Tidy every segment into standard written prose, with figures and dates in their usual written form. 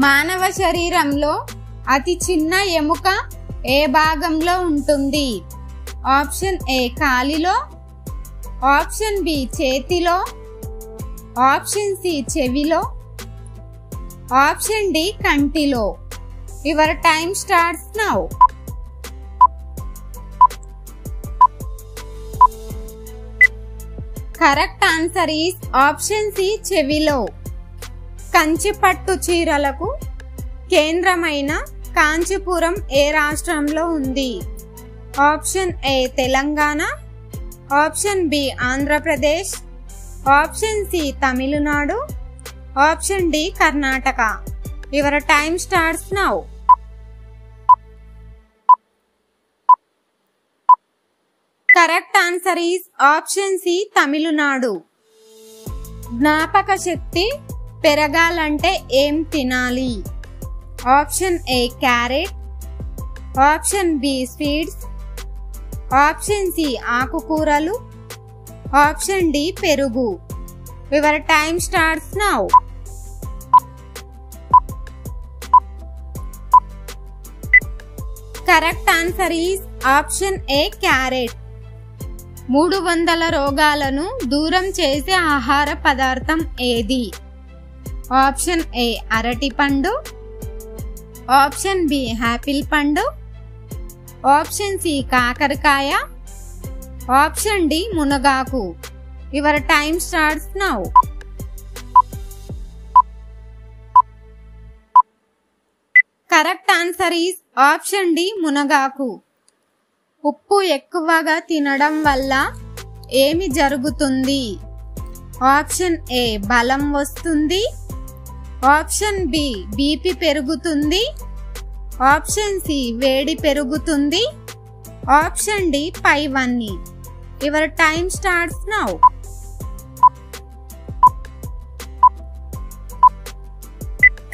మానవ శరీరంలో అతి చిన్న ఎముక ఏ భాగంలో ఉంటుంది? ఆప్షన్ ఏ కాలిలో, ఆప్షన్ బి చేతిలో, ఆప్షన్ సి చెవిలో, ఆప్షన్ డి కంటిలో. Your time starts now. Correct answer is option C చెవిలో. కంచిపట్టు చీరలకు కేంద్రమైన కాంచీపురం ఏ రాష్ట్రంలో ఉంది? Option A Telangana, option B Andhra Pradesh, option C Tamil Nadu, option D Karnataka. Your time starts now. Correct answer is option C Tamil Nadu. జ్ఞాపక శక్తి పెరగాలంటే ఏం తినాలి? Option A carrot, option B sweets, option C ఆకుకూరలు, ఆప్షన్ డి పెరుగు. Your time starts now. Correct answer is option A carrot. 300 రోగాలను దూరం చేసే ఆహార పదార్థం ఏది? ఆప్షన్ ఏ అరటిపండు, ఆప్షన్ బి యాపిల్ పండు, ఆప్షన్ సి కాకరకాయ, ఆప్షన్ డి మునగాకు. Your time starts now. Correct answer is option D మునగాకు. ఉప్పు ఎక్కువగా తినడం వల్ల ఏమి జరుగుతుంది? ఆప్షన్ ఏ బలం వస్తుంది, ఆప్షన్ బి బీపీ పెరుగుతుంది, ఆప్షన్ సి వేడి పెరుగుతుంది, ఆప్షన్ డి పైవన్నీ. Your time starts now.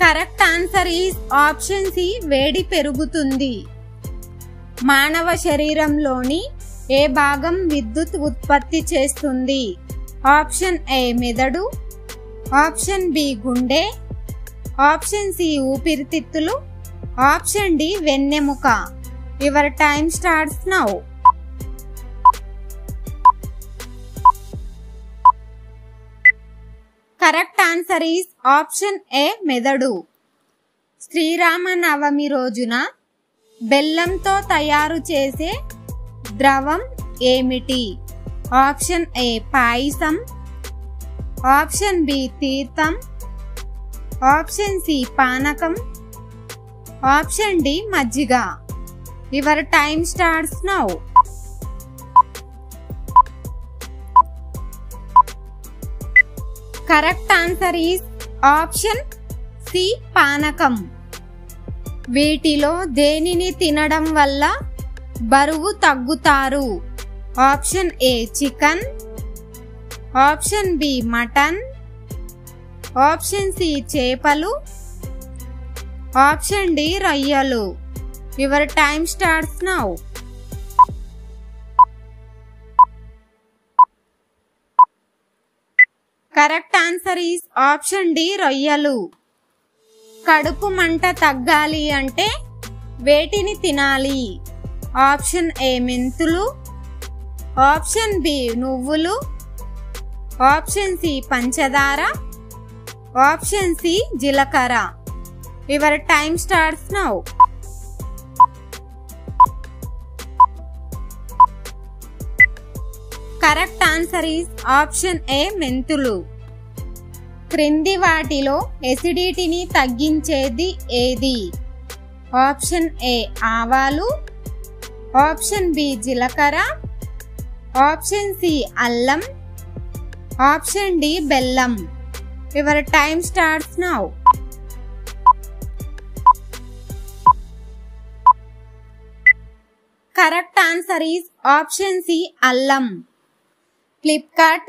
Correct answer is option C వేడి పెరుగుతుంది. మానవ శరీరంలోని ఏ భాగం విద్యుత్ ఉత్పత్తి చేస్తుంది? ఆప్షన్ ఏ మెదడు, ఆప్షన్ బి గుండె, ఆప్షన్ సి ఊపిరితిత్తులు, ఆప్షన్ డి వెన్నెముక. Your time starts now. Correct answer is option A మెదడు. శ్రీరామనవమి రోజున బెల్లంతో తయారు చేసే ద్రవం ఏమిటి? ఆప్షన్ ఏ పాయసం, ఆప్షన్ బి తీర్థం, ఆప్షన్ సి పానకం, ఆప్షన్ డి మజ్జిగ. Your time starts now. Correct answer is option C పానకం. వీటిలో దేనిని తినడం వల్ల బరువు తగ్గుతారు? Option A chicken, option B mutton, option C చేపలు, ఆప్షన్ డి రొయ్యలు. Your time starts now. Correct answer is option D రొయ్యలు. కడుపు మంట తగ్గాలి అంటే వేటిని తినాలి? ఆప్షన్ ఏ మెంతులు, ఆప్షన్ బి నువ్వులు, ఆప్షన్ సి పంచదార, ఆప్షన్ సి జీలకర్ర. Your time starts now. Correct answer is option A మెంతులు. క్రింది వాటిలో ఎసిడిటీని తగ్గించేది ఏది? ఆప్షన్ ఏ ఆవాలు, ఆప్షన్ బి జీలకర్ర, ఆప్షన్ సి అల్లం, ఆప్షన్ డి బెల్లం. Your time starts now. Correct answer is option C అల్లం. ఫ్లిప్కార్ట్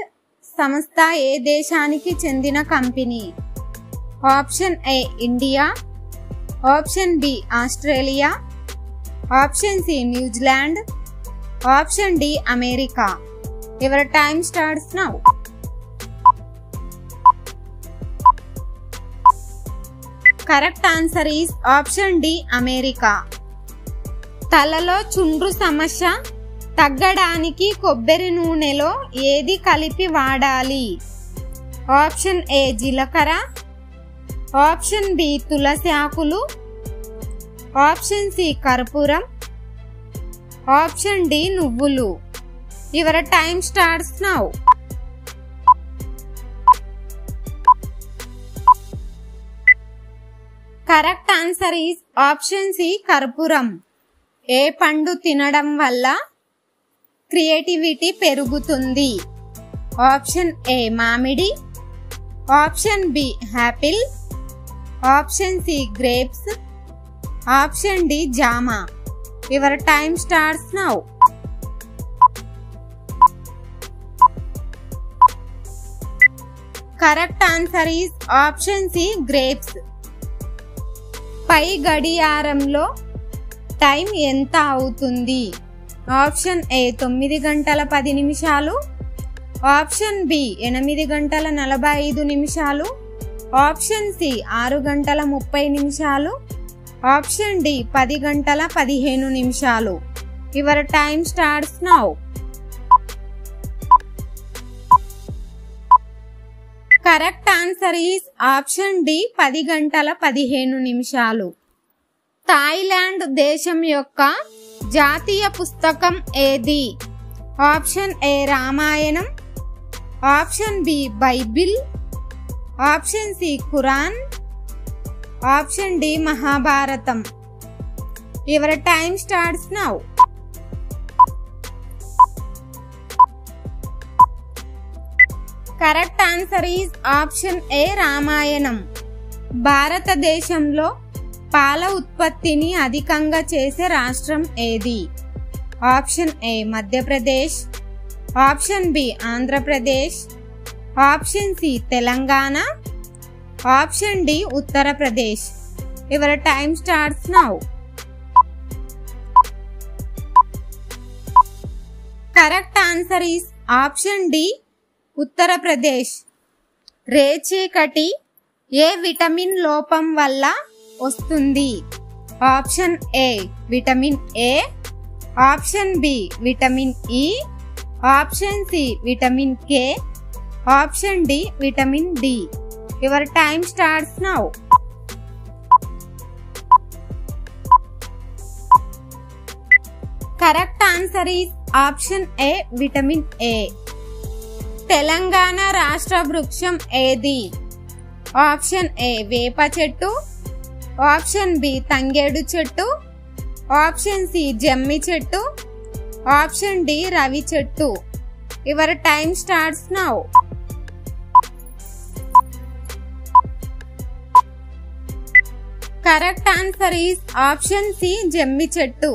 సంస్థ ఏ దేశానికి చెందిన company? Option A India, option B Australia, option C New Zealand, option D America. Your time starts now. Correct answer is option D America. తలలో చుండ్రు సమస్య తగ్గడానికి కొబ్బరి నూనెలో ఏది కలిపి వాడాలి? ఆప్షన్ ఏ జీలకర్ర, ఆప్షన్ బి తులసి ఆకులు, ఆప్షన్ సి కర్పూరం, ఆప్షన్ డి నువ్వులు. Your time starts now. Correct answer is option C కర్పూరం. ఏ పండు తినడం వల్ల క్రియేటివిటీ పెరుగుతుంది? ఆప్షన్ ఏ మామిడి, option B apple, option C grapes, option D జామ. Your time starts now. Correct answer is option C grapes. పై గడియారంలో టైం ఎంత అవుతుంది? ఆప్షన్ ఏ 9 గంటల 10 నిమిషాలు, ఆప్షన్ బి 8 గంటల 45 నిమిషాలు, ఆప్షన్ సి 6 గంటల 30 నిమిషాలు, ఆప్షన్ డి 10 గంటల 15 నిమిషాలు. Your time starts now. Correct answer is option D 10 గంటల 15 నిమిషాలు. థాయిలాండ్ దేశం యొక్క జాతీయ పుస్తకం ఏది? Option A Ramayana, option B Bible, option C Quran, option D Mahabharata. Your time starts now. Correct answer is option A Ramayana. భారతదేశంలో పాల ఉత్పత్తిని అధికంగా చేసే రాష్ట్రం ఏది? Option A Madhya Pradesh, option B Andhra Pradesh, option C Telangana, option D Uttar Pradesh. Your time starts now. Correct answer is option D Uttar Pradesh. రేచీకటి ఏ vitamin లోపం వల్ల వస్తుంది? Option A vitamin A, option B vitamin E, option C vitamin K, option D vitamin D. Your time starts now. Correct answer is option A vitamin A. Telangana రాష్ట్ర వృక్షం ఏది? Option ఏ వేప చెట్టు, ఆప్షన్ బి తంగేడు చెట్టు, option C జమ్మి చెట్టు, option D రవి చెట్టు. Your time starts now. Correct answer is option C జమ్మి చెట్టు.